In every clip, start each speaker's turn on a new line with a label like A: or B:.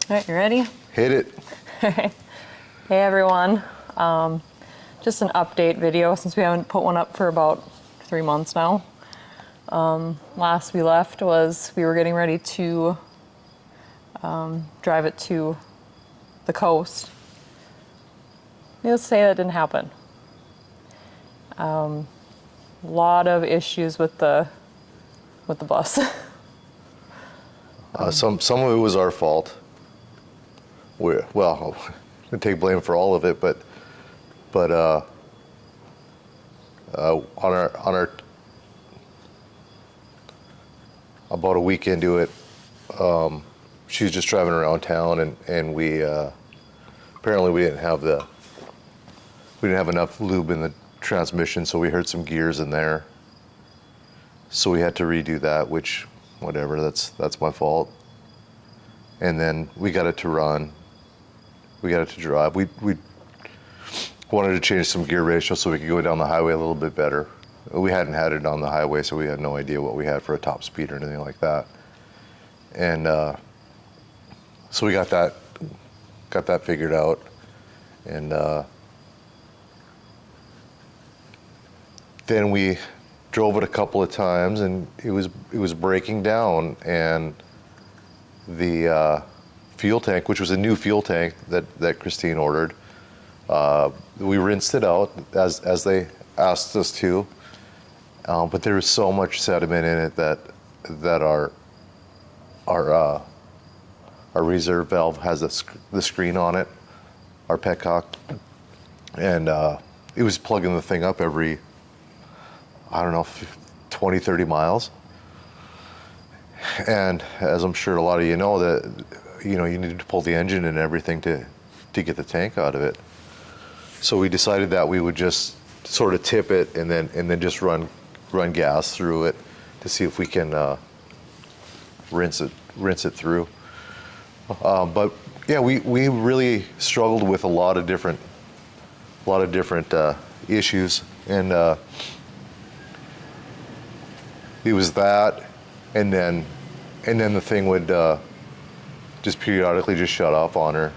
A: right, you ready?
B: Hit it.
A: Hey everyone. Just an update video since we haven't put one up for about 3 months now. Last we left was we were getting ready to drive it to the coast. Let's say that didn't happen. A lot of issues with the bus.
B: Some of it was our fault. Well, I take blame for all of it, but on our about a week into it, she was just driving around town, and we apparently we didn't have enough lube in the transmission, so we heard some gears in there. So we had to redo that, which, whatever, that's my fault. And then we got it to run. We got it to drive. We wanted to change some gear ratio so we could go down the highway a little bit better. We hadn't had it on the highway, so we had no idea what we had for a top speed or anything like that. And so we got that figured out. And then we drove it a couple of times, and it was breaking down, and the fuel tank, which was a new fuel tank that Christine ordered, we rinsed it out as they asked us to, but there was so much sediment in it that our reserve valve has the screen on it, our petcock, and it was plugging the thing up every, I don't know, 20, 30 miles. And as I'm sure a lot of you know, that you need to pull the engine and everything to get the tank out of it. So we decided that we would just sort of tip it and then just run gas through it to see if we can rinse it through. But yeah, we really struggled with a lot of different issues, and it was that, and then the thing would just periodically just shut off on her,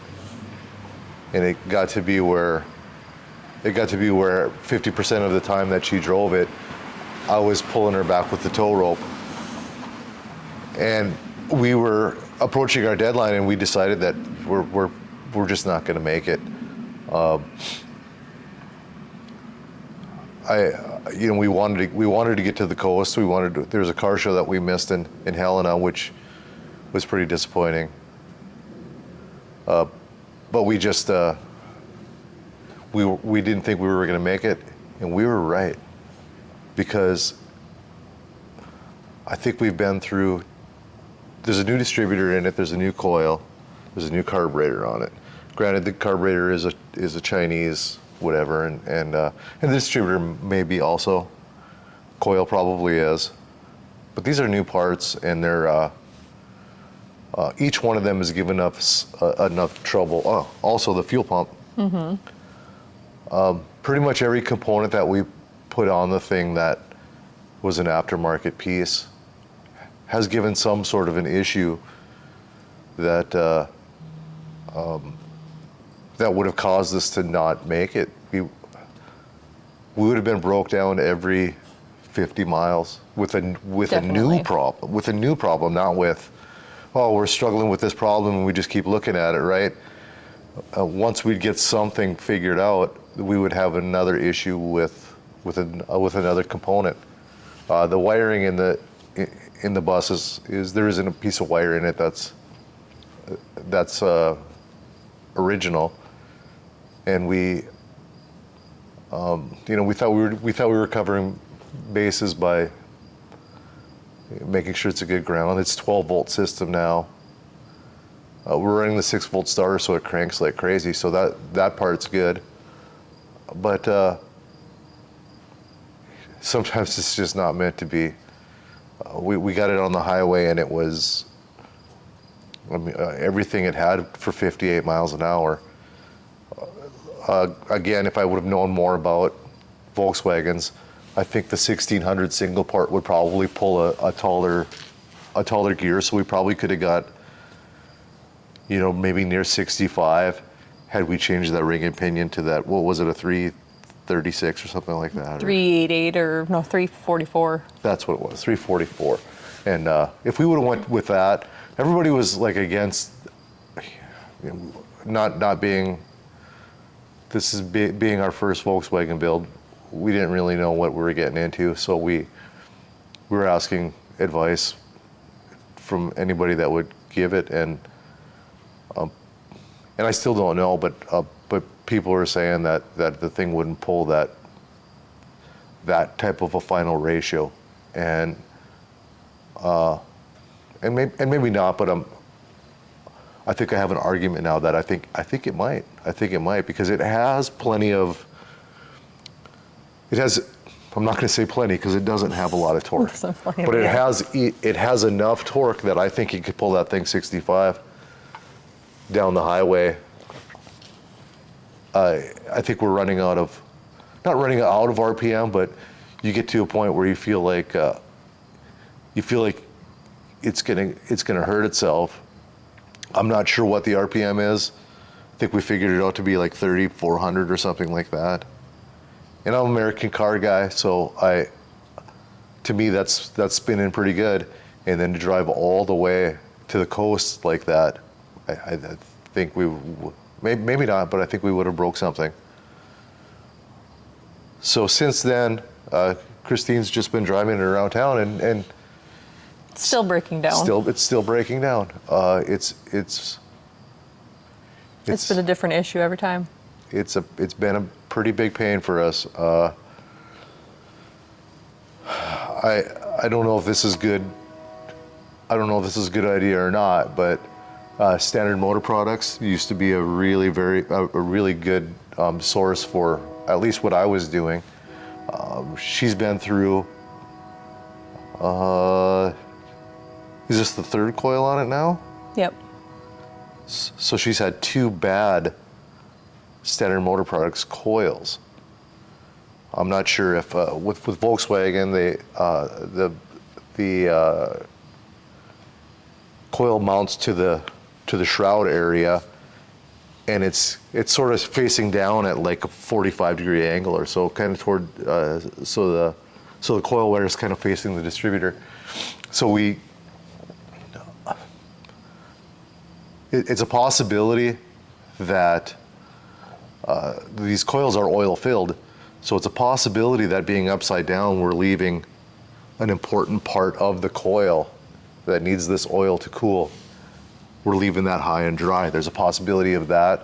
B: and it got to be where 50% of the time that she drove it, I was pulling her back with the tow rope, and we were approaching our deadline, and we decided that we're just not going to make it. We wanted to get to the coast. There was a car show that we missed in Helena, which was pretty disappointing. But we just we didn't think we were going to make it, and we were right, because I think we've been through. There's a new distributor in it. There's a new coil. There's a new carburetor on it. Granted, the carburetor is a Chinese whatever, and the distributor may be also. Coil probably is, but these are new parts, and they're each one of them has given us enough trouble. Oh, also the fuel pump. Mm-hmm. Pretty much every component that we put on the thing that was an aftermarket piece has given some sort of an issue that that would have caused us to not make it. We would have been broke down every 50 miles with a new problem, not with, oh, we're struggling with this problem and we just keep looking at it, right? Once we'd get something figured out, we would have another issue with another component. The wiring in the bus is there isn't a piece of wire in it that's original, and we thought we were covering bases by making sure it's a good ground. It's 12-volt system now. We're running the 6-volt starter, so it cranks like crazy. So that part's good, but sometimes it's just not meant to be. We got it on the highway, and it was everything it had for 58 miles an hour. Again, if I would have known more about Volkswagens, I think the 1600 single part would probably pull a taller gear, so we probably could have got, maybe near 65, had we changed that ring pinion to that, what was it, a 336 or something like that?
A: 388 or no, 344.
B: That's what it was, 344. And if we would have went with that, everybody was like against, not being, this is being our first Volkswagen build. We didn't really know what we were getting into, so we were asking advice from anybody that would give it, and I still don't know, but people are saying that the thing wouldn't pull that type of a final ratio, and maybe not, but I think I have an argument now that I think it might. I think it might, because it has plenty of. It has. I'm not going to say plenty because it doesn't have a lot of torque, but it has enough torque that I think it could pull that thing 65 down the highway. I think we're running out of, not running out of RPM, but you get to a point where you feel like it's gonna hurt itself. I'm not sure what the RPM is. I think we figured it out to be like 3,400 or something like that. And I'm an American car guy, so to me that's spinning pretty good. And then to drive all the way to the coast like that, I think maybe not, but I think we would have broke something. So since then, Christine's just been driving it around town, and
A: It's still breaking down.
B: It's still breaking down. It's
A: been a different issue every time.
B: It's been a pretty big pain for us. I don't know if this is good. I don't know if this is a good idea or not, but Standard Motor Products used to be a really good source for at least what I was doing. She's been through. Is this the third coil on it now?
A: Yep.
B: So she's had 2 bad Standard Motor Products coils. I'm not sure if with Volkswagen the coil mounts to the shroud area, and it's sort of facing down at like a 45-degree angle or so, kind of toward so the coil wire is kind of facing the distributor. So it's a possibility that these coils are oil filled, so it's a possibility that being upside down, we're leaving an important part of the coil that needs this oil to cool. We're leaving that high and dry. There's a possibility of that.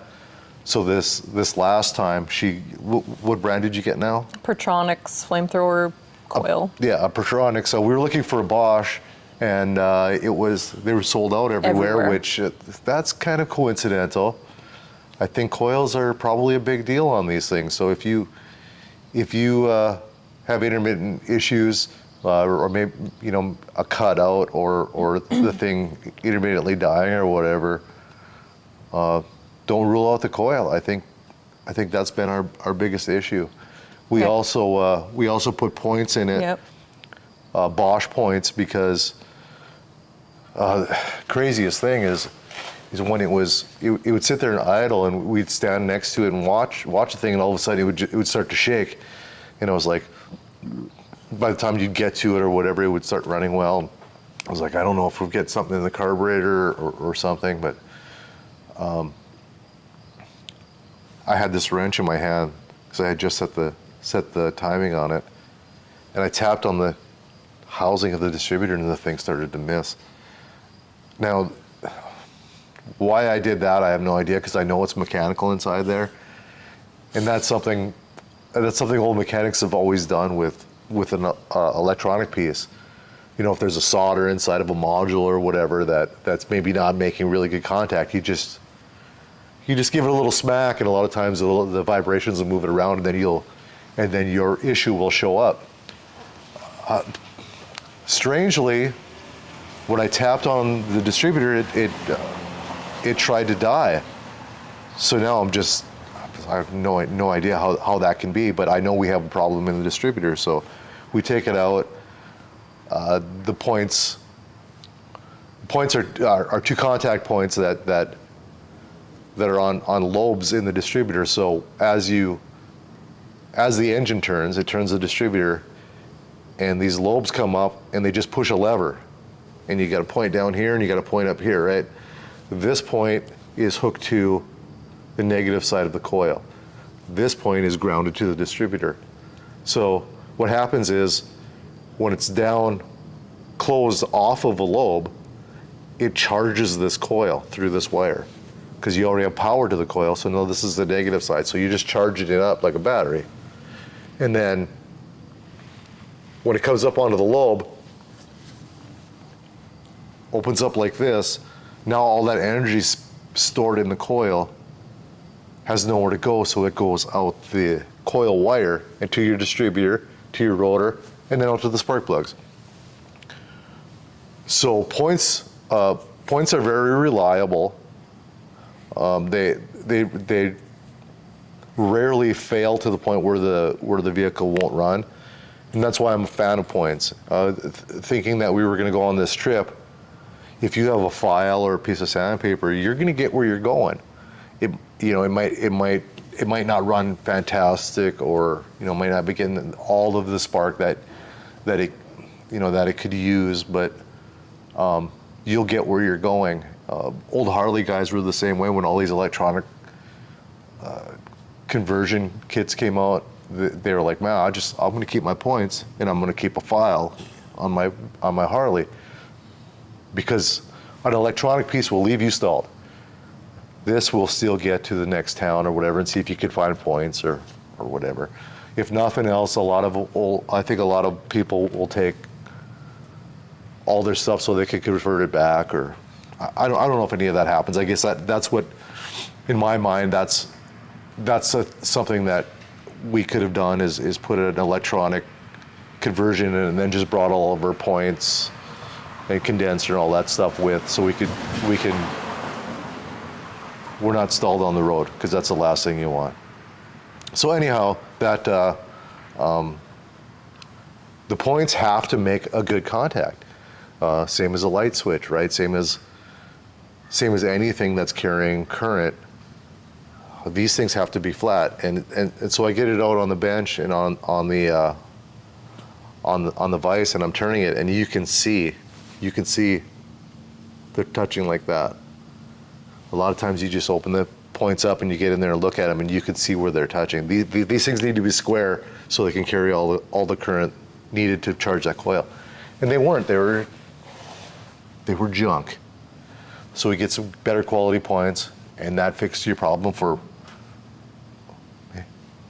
B: So this last time, what brand did you get now?
A: Pertronix flamethrower coil.
B: Yeah, a Pertronix. So we were looking for a Bosch, and they were sold out everywhere. Which that's kind of coincidental. I think coils are probably a big deal on these things. So if you have intermittent issues, or maybe a cutout or the thing intermittently dying or whatever, don't rule out the coil. I think that's been our biggest issue. We also put points in it,
A: Yep.
B: Bosch points, because craziest thing is when it would sit there and idle, and we'd stand next to it and watch the thing, and all of a sudden it would start to shake, and I was like, by the time you'd get to it or whatever, it would start running well. I was like, I don't know if we'll get something in the carburetor or something, but I had this wrench in my hand because I had just set the timing on it, and I tapped on the housing of the distributor, and the thing started to miss. Now, why I did that, I have no idea, because I know it's mechanical inside there, and that's something old mechanics have always done with an electronic piece. If there's a solder inside of a module or whatever that's maybe not making really good contact, you just give it a little smack, and a lot of times the vibrations will move it around, and then your issue will show up. Strangely, when I tapped on the distributor, it tried to die. So now I have no idea how that can be, but I know we have a problem in the distributor, so we take it out. The points are 2 contact points that that are on lobes in the distributor. So as the engine turns, it turns the distributor, and these lobes come up and they just push a lever. And you got a point down here and you got a point up here, right? This point is hooked to the negative side of the coil. This point is grounded to the distributor. So what happens is when it's down closed off of a lobe, it charges this coil through this wire because you already have power to the coil. So no, this is the negative side. So you're just charging it up like a battery. And then when it comes up onto the lobe, opens up like this, now all that energy stored in the coil has nowhere to go, so it goes out the coil wire and to your distributor, to your rotor, and then out to the spark plugs. So points are very reliable. They rarely fail to the point where the vehicle won't run, and that's why I'm a fan of points. Thinking that we were going to go on this trip, if you have a file or a piece of sandpaper, you're going to get where you're going. It might not run fantastic, or might not be getting all of the spark that it could use, but you'll get where you're going. Old Harley guys were the same way when all these electronic conversion kits came out. They were like, man, I'm going to keep my points and I'm going to keep a file on my Harley, because an electronic piece will leave you stalled. This will still get to the next town or whatever and see if you can find points or whatever. If nothing else, I think a lot of people will take all their stuff so they can convert it back, or I don't know if any of that happens. I guess that's what, in my mind, that's something that we could have done is put an electronic conversion in and then just brought all of our points and condenser and all that stuff with, so we're not stalled on the road, because that's the last thing you want. So anyhow, that the points have to make a good contact. Same as a light switch, right? Same as anything that's carrying current. These things have to be flat, and so I get it out on the bench and on the vise, and I'm turning it, and you can see they're touching like that. A lot of times you just open the points up and you get in there and look at them, and you can see where they're touching. These things need to be square so they can carry all the current needed to charge that coil, and they weren't. They were junk. So we get some better quality points, and that fixed your problem for,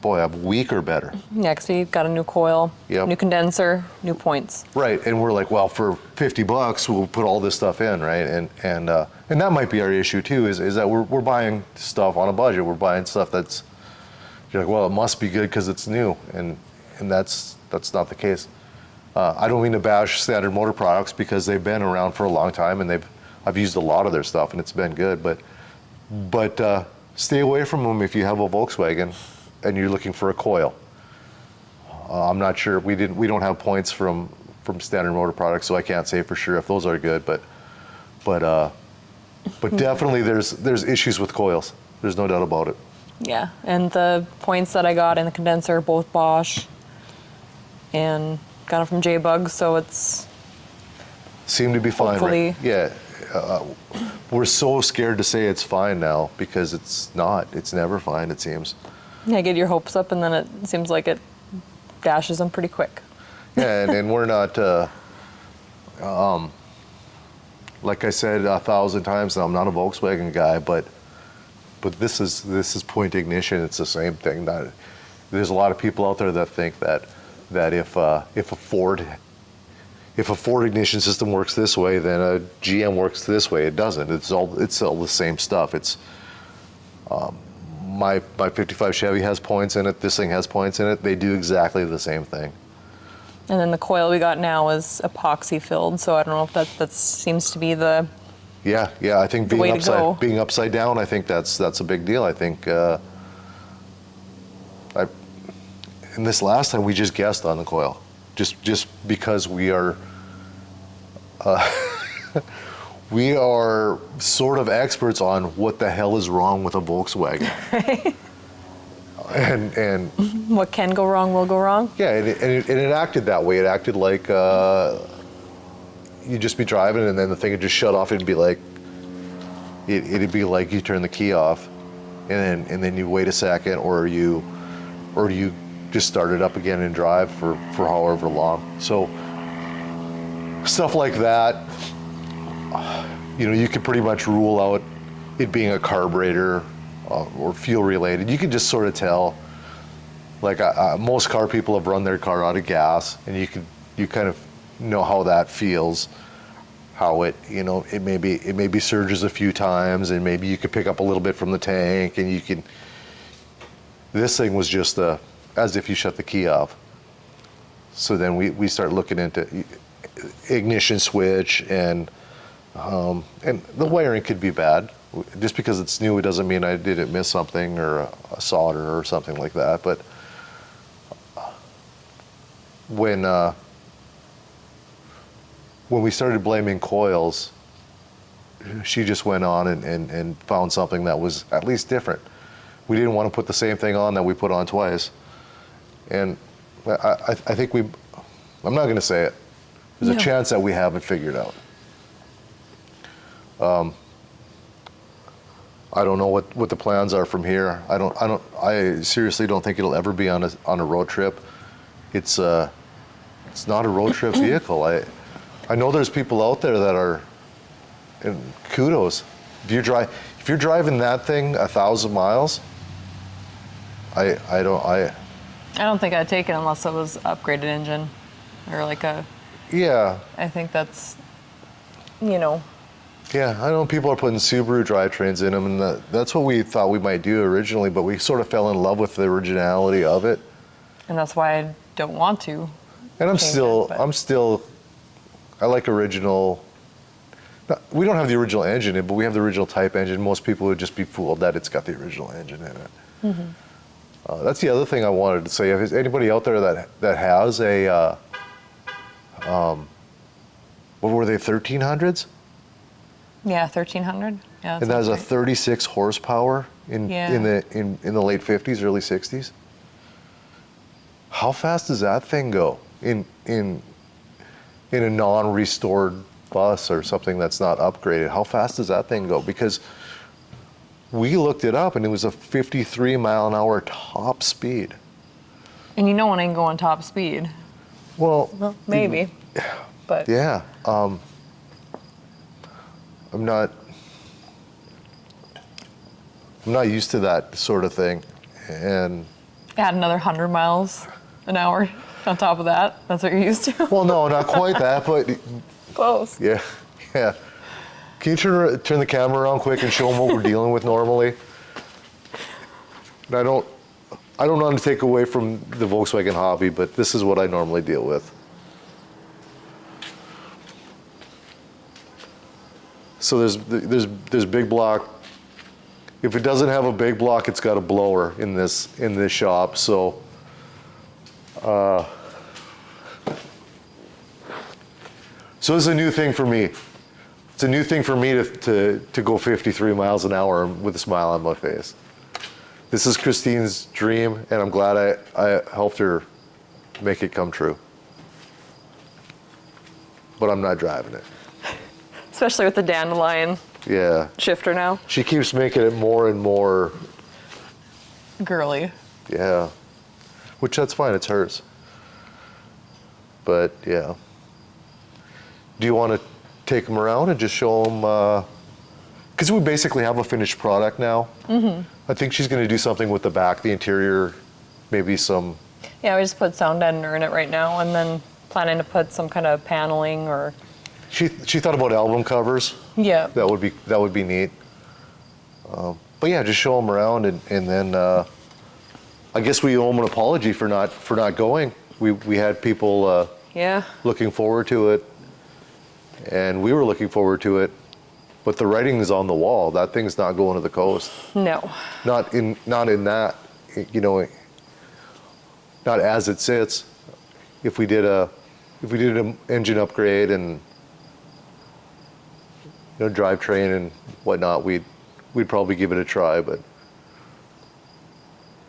B: boy, a week or better.
A: Yeah, because you got a new coil,
B: Yep.
A: new condenser, new points.
B: Right, and we're like, well, for $50, we'll put all this stuff in, right? And that might be our issue too, is that we're buying stuff on a budget. We're buying stuff that's, you're like, well, it must be good because it's new, and that's not the case. I don't mean to bash Standard Motor Products, because they've been around for a long time, and I've used a lot of their stuff and it's been good, but stay away from them if you have a Volkswagen and you're looking for a coil. I'm not sure, we don't have points from Standard Motor Products, so I can't say for sure if those are good, but definitely there's issues with coils. There's no doubt about it.
A: Yeah, and the points that I got in the condenser, both Bosch, and got them from J-Bug, so it's
B: seem to be fine,
A: hopefully.
B: right? Yeah. We're so scared to say it's fine now, because it's not. It's never fine, it seems.
A: Yeah, get your hopes up, and then it seems like it dashes them pretty quick.
B: Yeah, and we're not, like I said 1,000 times now, I'm not a Volkswagen guy, but this is point ignition. It's the same thing. There's a lot of people out there that think that if a Ford ignition system works this way, then a GM works this way. It doesn't. It's all the same stuff. It's my 55 Chevy has points in it. This thing has points in it. They do exactly the same thing.
A: And then the coil we got now is epoxy filled, so I don't know if that seems to be the
B: Yeah. I think
A: way to go.
B: being upside down, I think that's a big deal. I think and this last time we just guessed on the coil, just because we are we are sort of experts on what the hell is wrong with a Volkswagen. And
A: What can go wrong will go wrong.
B: yeah, and it acted that way. It acted like you'd just be driving and then the thing would just shut off. It'd be like it'd be like you turn the key off, and then you wait a second, or you just start it up again and drive for however long. So stuff like that, you could pretty much rule out it being a carburetor or fuel related. You can just sort of tell. Like most car people have run their car out of gas, and you kind of know how that feels. How it maybe surges a few times, and maybe you could pick up a little bit from the tank, and you can. This thing was just as if you shut the key off. So then we start looking into ignition switch, and the wiring could be bad. Just because it's new, it doesn't mean I didn't miss something or a solder or something like that. But when we started blaming coils, she just went on and found something that was at least different. We didn't want to put the same thing on that we put on twice. And I think I'm not going to say it. There's a chance that we haven't figured out. I don't know what the plans are from here. I seriously don't think it'll ever be on a road trip. It's not a road trip vehicle. I know there's people out there that are, and kudos. If you're driving that thing 1,000 miles, I
A: don't think I'd take it unless it was upgraded engine or like a.
B: Yeah.
A: I think that's,
B: Yeah, I know people are putting Subaru drivetrains in them, and that's what we thought we might do originally, but we sort of fell in love with the originality of it.
A: And that's why I don't want to.
B: And I like original. We don't have the original engine in it, but we have the original type engine. Most people would just be fooled that it's got the original engine in it. Mm-hmm. That's the other thing I wanted to say. If there's anybody out there that has a, what were they, 1300s?
A: Yeah, 1300. Yeah,
B: and that has a 36 horsepower in the late 50s, early 60s. How fast does that thing go in a non-restored bus or something that's not upgraded? How fast does that thing go? Because we looked it up and it was a 53 mile an hour top speed.
A: And it ain't going top speed.
B: Well,
A: maybe, but
B: yeah. I'm not used to that sort of thing, and
A: add another 100 miles an hour on top of that. That's what you're used to.
B: Well, no, not quite that, but
A: close.
B: Yeah. Can you turn the camera around quick and show them what we're dealing with normally? And I don't want to take away from the Volkswagen hobby, but this is what I normally deal with. So there's big block. If it doesn't have a big block, it's got a blower in this shop. So so it's a new thing for me. It's a new thing for me to go 53 miles an hour with a smile on my face. This is Christine's dream, and I'm glad I helped her make it come true. But I'm not driving it.
A: Especially with the dandelion shifter now.
B: She keeps making it more and more
A: girly.
B: Yeah. Which that's fine, it's hers. But yeah. Do you want to take them around and just show them? Because we basically have a finished product now. Mm-hmm. I think she's going to do something with the back, the interior, maybe some.
A: Yeah, we just put sound deadener in it right now, and then planning to put some kind of paneling or.
B: She thought about album covers.
A: Yeah.
B: That would be neat. But yeah, just show them around, and then I guess we owe them an apology for not going. We had people looking forward to it, and we were looking forward to it, but the writing is on the wall. That thing's not going to the coast. No. Not in that, not as it sits. If we did an engine upgrade and drivetrain and whatnot, we'd probably give it a try. But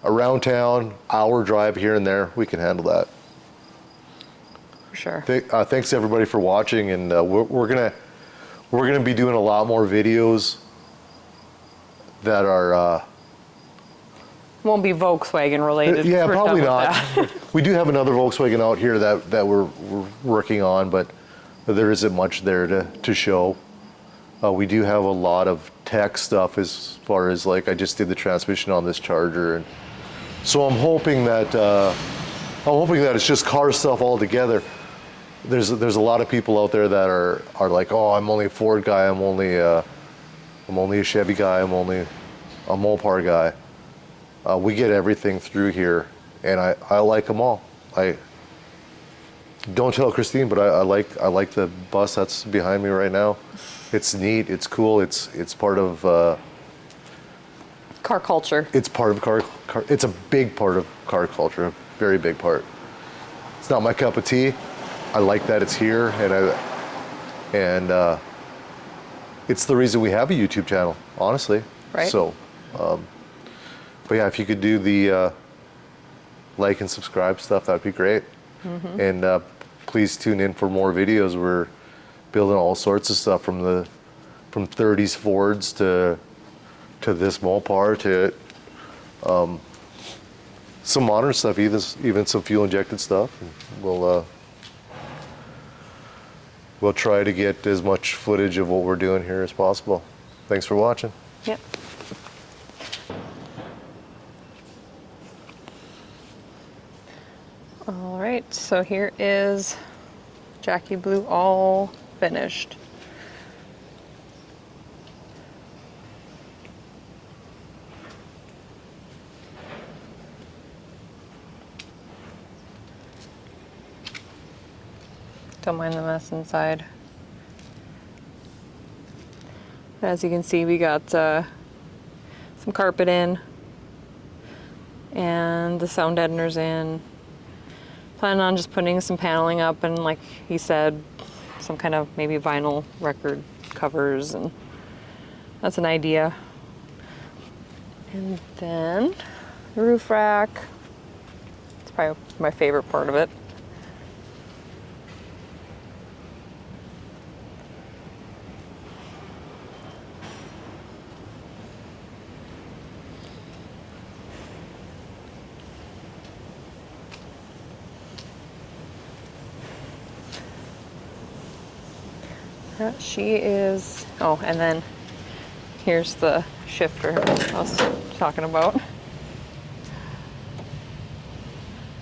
B: around town, hour drive here and there, we can handle that.
A: For sure.
B: Thanks everybody for watching, and we're gonna be doing a lot more videos that are
A: Won't be Volkswagen related.
B: yeah,
A: We're
B: probably
A: done
B: not.
A: with that.
B: We do have another Volkswagen out here that we're working on, but there isn't much there to show. We do have a lot of tech stuff as far as, like, I just did the transmission on this Charger, and so I'm hoping that it's just car stuff altogether. There's a lot of people out there that are like, oh, I'm only a Ford guy, I'm only a Chevy guy, I'm only a Mopar guy. We get everything through here, and I like them all. I don't tell Christine, but I like the bus that's behind me right now. It's neat, it's cool, it's part of
A: Car culture.
B: it's part of car. It's a big part of car culture, a very big part. It's not my cup of tea. I like that it's here, and it's the reason we have a YouTube channel, honestly.
A: Right.
B: So, but yeah, if you could do the like and subscribe stuff, that'd be great.
A: Mm-hmm.
B: And please tune in for more videos. We're building all sorts of stuff from 30s Fords to this Mopar to some modern stuff, even some fuel injected stuff. We'll try to get as much footage of what we're doing here as possible. Thanks for watching.
A: Yep. All right, so here is Jackie Blue all finished. Don't mind the mess inside. As you can see, we got some carpet in and the sound deadeners in. Planning on just putting some paneling up and, like he said, some kind of maybe vinyl record covers, and that's an idea. And then the roof rack. It's probably my favorite part of it. She is, oh, and then here's the shifter I was talking about.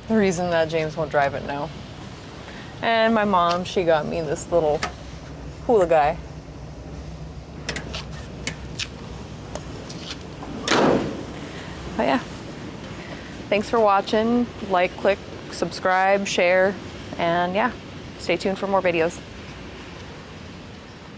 A: The reason that James won't drive it now. And my mom, she got me this little hula guy. But yeah, thanks for watching. Like, click, subscribe, share, and yeah, stay tuned for more videos.